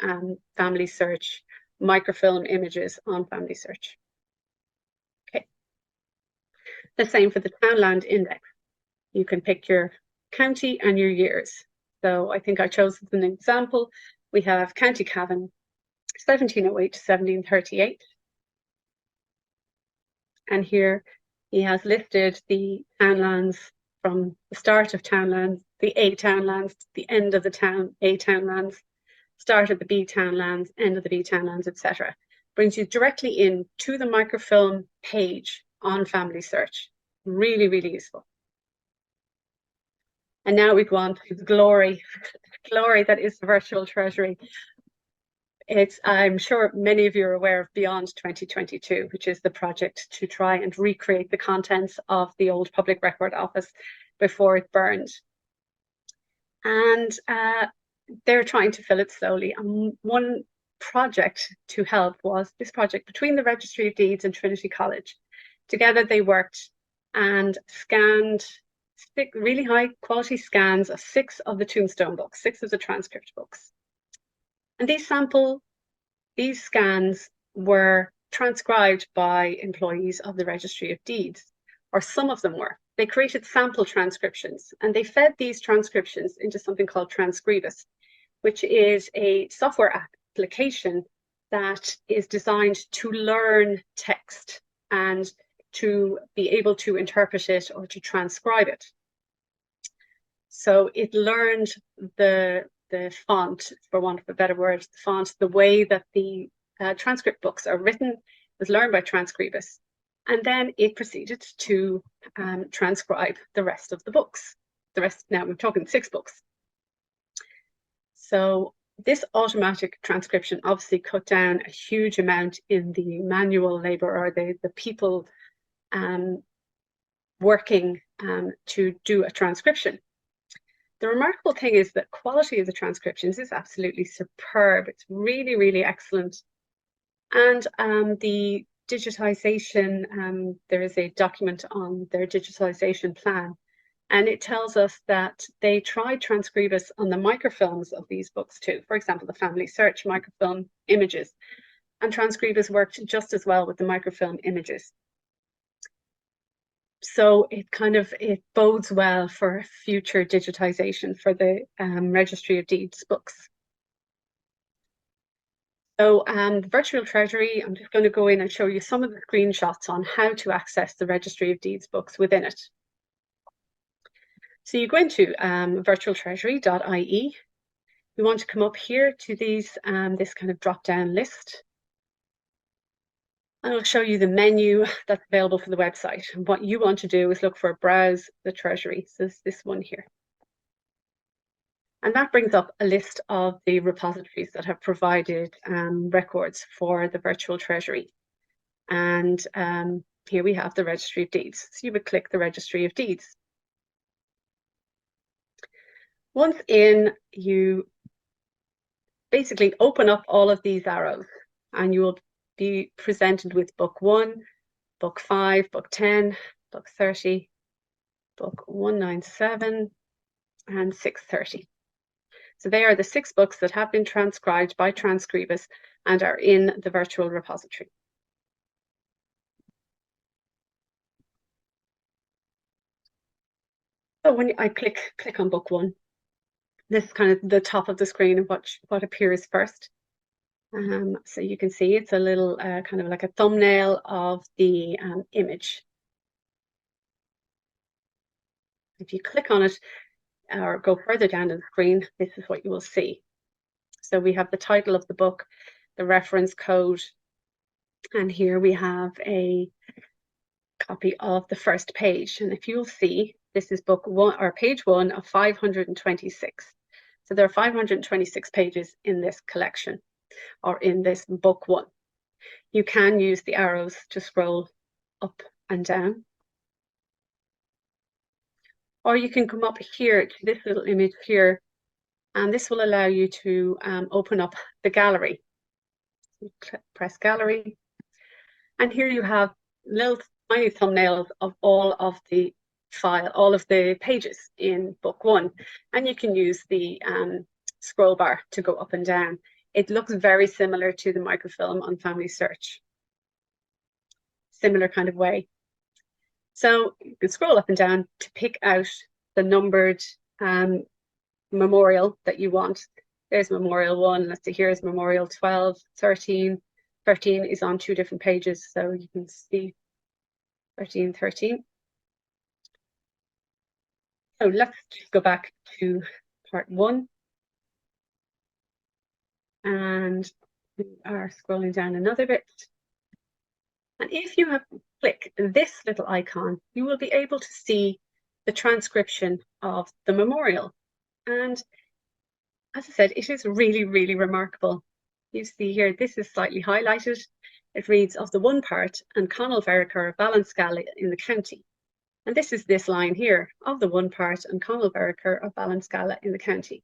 Family Search microfilm images on Family Search. Okay. The same for the Townland Index. You can pick your county and your years. So I think I chose as an example, we have County Cavan, 1708 to 1738. And here he has listed the townlands from the start of townlands, the A townlands, the end of the town A townlands, start of the B townlands, end of the B townlands, etc. Brings you directly in to the microfilm page on Family Search. Really, really useful. And now we go on to the glory that is the virtual Treasury. I'm sure many of you are aware of Beyond 2022, which is the project to try and recreate the contents of the old Public Record Office before it burned. And they're trying to fill it slowly. And one project to help was this project between the Registry of Deeds and Trinity College. Together they worked and scanned really high quality scans of 6 of the tombstone books, 6 of the transcript books. And these scans were transcribed by employees of the Registry of Deeds, or some of them were. They created sample transcriptions and they fed these transcriptions into something called Transcribus, which is a software application that is designed to learn text and to be able to interpret it or to transcribe it. So it learned the font, for want of a better word, the font, the way that the transcript books are written was learned by Transcribus. And then it proceeded to transcribe the rest of the books. The rest, now we're talking 6 books. So this automatic transcription obviously cut down a huge amount in the manual labor or the people working to do a transcription. The remarkable thing is that quality of the transcriptions is absolutely superb. It's really, really excellent. And the digitization, there is a document on their digitalization plan, and it tells us that they tried transcribus on the microfilms of these books too. For example, the Family Search microfilm images, and transcribus worked just as well with the microfilm images. So it bodes well for future digitization for the Registry of Deeds books. So Virtual Treasury, I'm just going to go in and show you some of the screenshots on how to access the Registry of Deeds books within it. So you go into virtualtreasury.ie. You want to come up here to these this kind of drop-down list. And it'll show you the menu that's available for the website. And what you want to do is look for Browse the Treasury. So it's this one here. And that brings up a list of the repositories that have provided records for the Virtual Treasury. And here we have the Registry of Deeds. So you would click the Registry of Deeds. Once in, you basically open up all of these arrows and you will be presented with Book 1, Book 5, Book 10, Book 30, Book 197, and 630. So they are the 6 books that have been transcribed by Transcribus and are in the virtual repository. So when I click on Book 1, this is kind of the top of the screen of what appears first. So you can see it's a little kind of like a thumbnail of the image. If you click on it or go further down the screen, this is what you will see. So we have the title of the book, the reference code, and here we have a copy of the first page. And if you'll see, this is book 1 or page 1 of 526. So there are 526 pages in this collection or in this book 1. You can use the arrows to scroll up and down. Or you can come up here to this little image here, and this will allow you to open up the gallery. You press gallery, and here you have little tiny thumbnails of all of the all of the pages in book 1, and you can use the scroll bar to go up and down. It looks very similar to the microfilm on Family Search. Similar kind of way. So you can scroll up and down to pick out the numbered memorial that you want. There's Memorial 1, let's see, here's Memorial 12, 13. 13 is on 2 different pages, so you can see 13, 13. So let's just go back to part 1. And we are scrolling down another bit. And if you have click this little icon, you will be able to see the transcription of the memorial. And as I said, it is really, really remarkable. You see here, this is slightly highlighted. It reads, of the one part and Conall Verachar of Ballinscala in the county. And this is this line here, of the one part and Conall Verachar of Ballinscala in the county.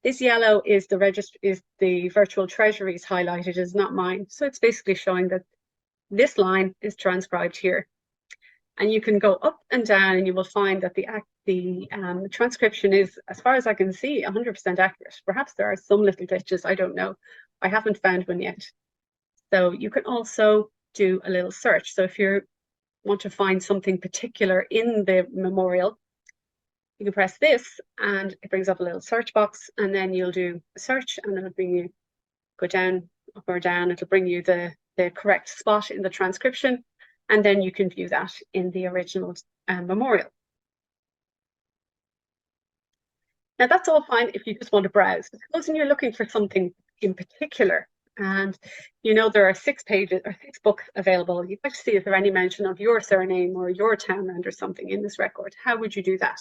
This yellow is the virtual treasuries highlighted, is not mine. So it's basically showing that this line is transcribed here. And you can go up and down and you will find that the transcription is, as far as I can see, 100% accurate. Perhaps there are some little glitches, I don't know. I haven't found one yet. So you can also do a little search. So if you want to find something particular in the memorial, you can press this and it brings up a little search box, and then you'll do a search and it'll bring you, go down, up or down, it'll bring you the correct spot in the transcription, and then you can view that in the original memorial. Now that's all fine if you just want to browse. But suppose you're looking for something in particular, and you know there are 6 pages or 6 books available. You'd like to see if there any mention of your surname or your townland or something in this record. How would you do that?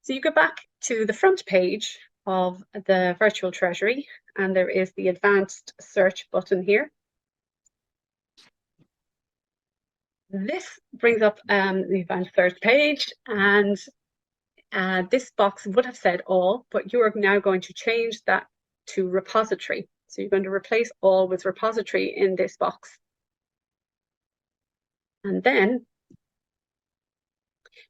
So you go back to the front page of the virtual treasury, and there is the advanced search button here. This brings up the advanced search page, and this box would have said all, but you're now going to change that to repository. So you're going to replace all with repository in this box. And then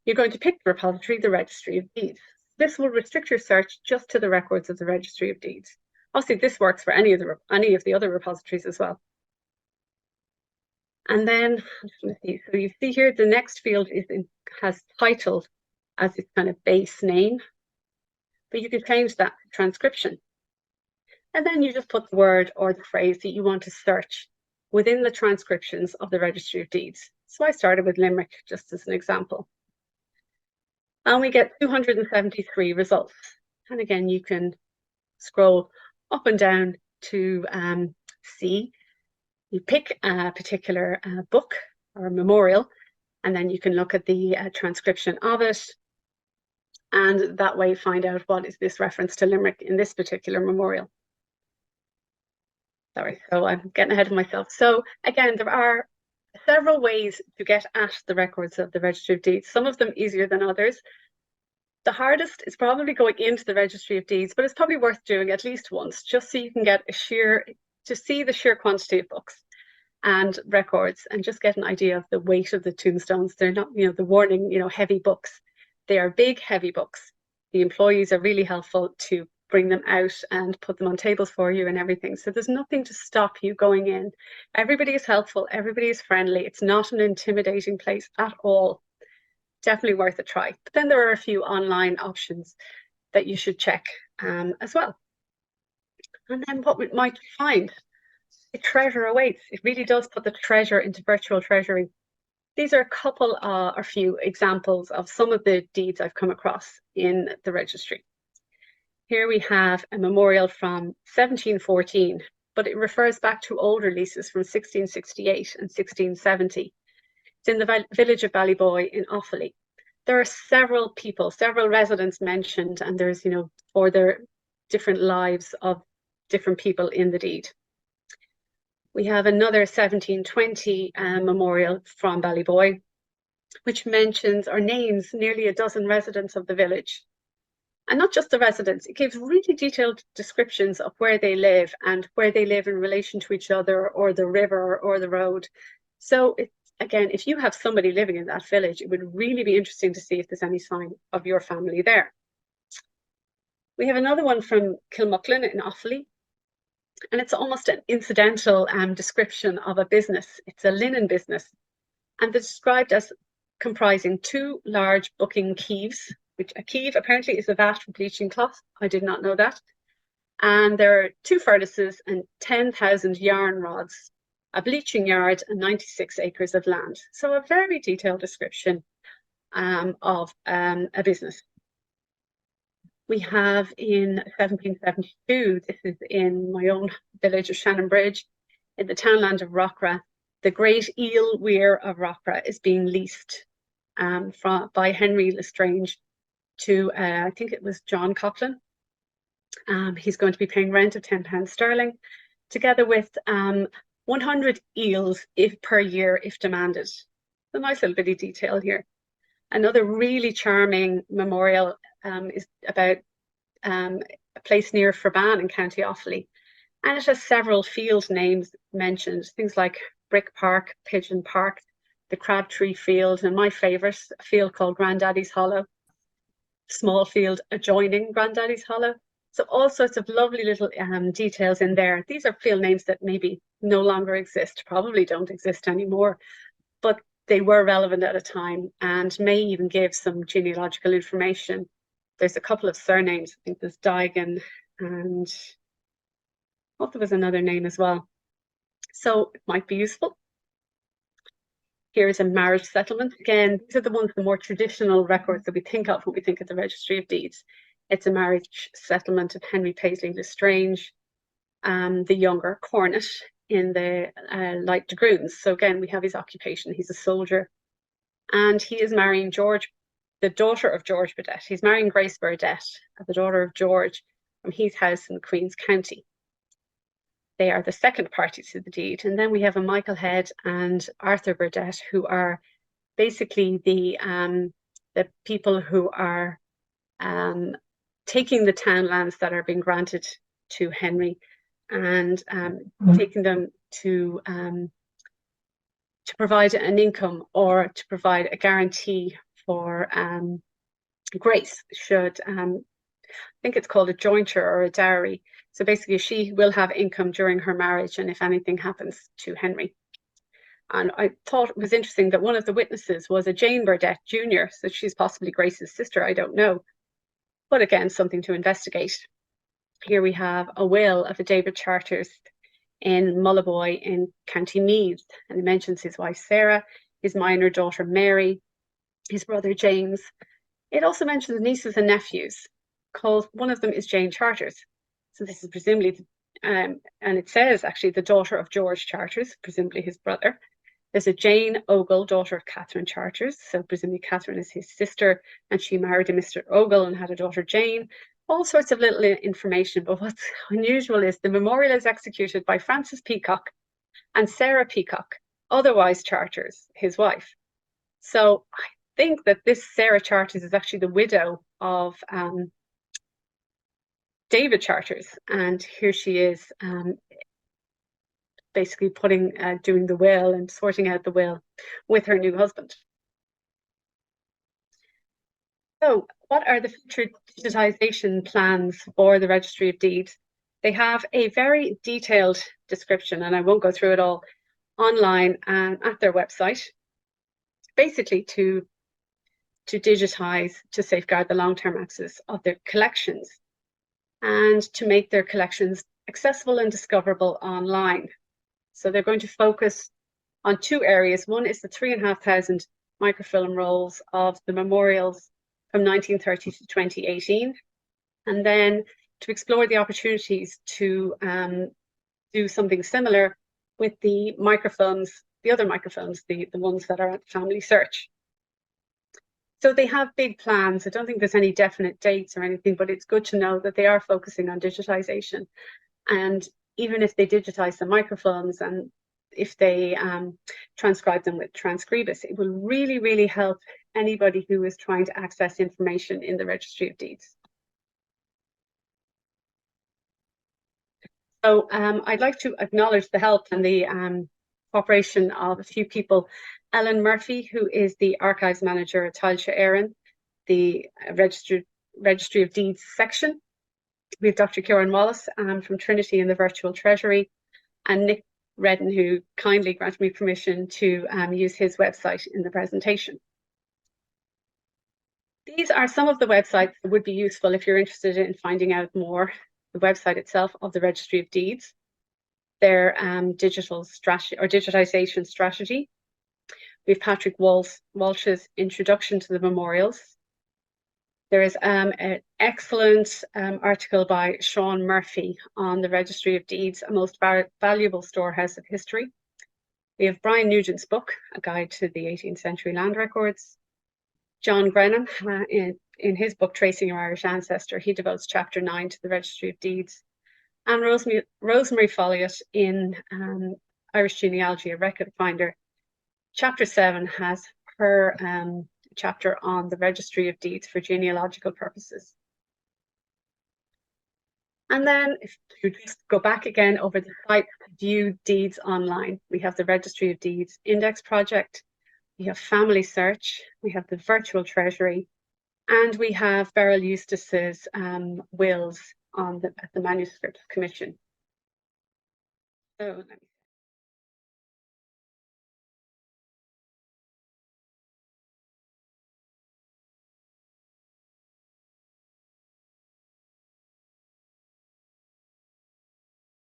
you're going to pick the repository, the Registry of Deeds. This will restrict your search just to the records of the Registry of Deeds. Obviously, this works for any of the other repositories as well. And then, so you see here, the next field has title as its kind of base name, but you can change that to transcription. And then you just put the word or the phrase that you want to search within the transcriptions of the Registry of Deeds. So I started with Limerick, just as an example. And we get 273 results. And again, you can scroll up and down to see. You pick a particular book or memorial, and then you can look at the transcription of it, and that way find out what is this reference to Limerick in this particular memorial. Sorry, so I'm getting ahead of myself. So again, there are several ways to get at the records of the Registry of Deeds, some of them easier than others. The hardest is probably going into the Registry of Deeds, but it's probably worth doing at least once, just so you can get to see the sheer quantity of books and records, and just get an idea of the weight of the tombstones. They're not, the warning, heavy books. They are big, heavy books. The employees are really helpful to bring them out and put them on tables for you and everything. So there's nothing to stop you going in. Everybody is helpful. Everybody is friendly. It's not an intimidating place at all. Definitely worth a try. But then there are a few online options that you should check as well. And then what we might find, the treasure awaits. It really does put the treasure into virtual treasury. These are a couple or few examples of some of the deeds I've come across in the registry. Here we have a memorial from 1714, but it refers back to older leases from 1668 and 1670. It's in the village of Ballyboy in Offaly. There are several residents mentioned, and there's, for their different lives of different people in the deed. We have another 1720 memorial from Ballyboy, which mentions or names nearly a dozen residents of the village. And not just the residents, it gives really detailed descriptions of where they live and where they live in relation to each other or the river or the road. So again, if you have somebody living in that village, it would really be interesting to see if there's any sign of your family there. We have another one from Kilmucklin in Offaly, and it's almost an incidental description of a business. It's a linen business, and it's described as comprising 2 large booking keeves, which a keeve apparently is a vat for bleaching cloth. I did not know that. And there are 2 furnaces and 10,000 yarn rods, a bleaching yard, and 96 acres of land. So a very detailed description of a business. We have in 1772, this is in my own village of Shannonbridge, in the townland of Rockra, the great eel weir of Rockra is being leased by Henry Lestrange to, I think it was John Coughlin. He's going to be paying rent of £10 sterling, together with 100 eels per year if demanded. A nice little bit of detail here. Another really charming memorial is about a place near Ferban in County Offaly, and it has several field names mentioned, things like Brick Park, Pigeon Park, the Crabtree Field, and my favourite, a field called Grandaddy's Hollow, small field adjoining Grandaddy's Hollow. So all sorts of lovely little details in there. These are field names that maybe no longer exist, probably don't exist anymore, but they were relevant at a time and may even give some genealogical information. There's a couple of surnames. I think there's Digan, and there was another name as well. So it might be useful. Here's a marriage settlement. Again, these are the more traditional records that we think of when we think of the Registry of Deeds. It's a marriage settlement of Henry Paisley Lestrange, the younger, Cornet, in the Light Dragoons. So again, we have his occupation. He's a soldier, and he is marrying the daughter of George Burdett. He's marrying Grace Burdett, the daughter of George, from Heath House in Queen's County. They are the second parties to the deed. And then we have a Michael Head and Arthur Burdett, who are basically the people who are taking the townlands that are being granted to Henry and taking them to provide an income or to provide a guarantee for grace should, I think it's called a jointure or a dowry. So basically she will have income during her marriage and if anything happens to Henry. And I thought it was interesting that one of the witnesses was a Jane Burdett Jr., so she's possibly Grace's sister, I don't know. But again, something to investigate. Here we have a will of a David Charters in Mullaboy in County Meath, and he mentions his wife Sarah, his minor daughter Mary, his brother James. It also mentions nieces and nephews, because one of them is Jane Charters. So this is presumably, and it says actually the daughter of George Charters, presumably his brother. There's a Jane Ogle, daughter of Catherine Charters. So presumably Catherine is his sister, and she married a Mr. Ogle and had a daughter Jane. All sorts of little information, but what's unusual is the memorial is executed by Frances Peacock and Sarah Peacock, otherwise Charters, his wife. So I think that this Sarah Charters is actually the widow of David Charters, and here she is basically doing the will and sorting out the will with her new husband. So what are the future digitization plans for the Registry of Deeds? They have a very detailed description, and I won't go through it all, online and at their website, basically to digitize, to safeguard the long-term access of their collections and to make their collections accessible and discoverable online. So they're going to focus on two areas. One is the 3,500 microfilm rolls of the memorials from 1930 to 2018, and then to explore the opportunities to do something similar with the microfilms, the other microfilms, the ones that are at Family Search. So they have big plans. I don't think there's any definite dates or anything, but it's good to know that they are focusing on digitization. And even if they digitize the microfilms and if they transcribe them with Transcribus, it will really, really help anybody who is trying to access information in the Registry of Deeds. So I'd like to acknowledge the help and the cooperation of a few people. Ellen Murphy, who is the Archives Manager at Tailsha Éireann, the Registry of Deeds section. We have Dr. Kieran Wallace from Trinity in the Virtual Treasury, and Nick Redden, who kindly granted me permission to use his website in the presentation. These are some of the websites that would be useful if you're interested in finding out more. The website itself of the Registry of Deeds, their digital strategy or digitization strategy. We have Patrick Walsh's Introduction to the Memorials. There is an excellent article by Sean Murphy on the Registry of Deeds, a most valuable storehouse of history. We have Brian Nugent's book, A Guide to the 18th Century Land Records. John Grenham, in his book, Tracing Your Irish Ancestor, he devotes chapter 9 to the Registry of Deeds. And Rosemary Folliott in Irish Genealogy, a Record Finder. Chapter 7 has her chapter on the Registry of Deeds for genealogical purposes. And then if you just go back again over the site, view deeds online. We have the Registry of Deeds Index Project, we have Family Search, we have the Virtual Treasury, and we have Beryl Eustace's wills at the Manuscript Commission. So let me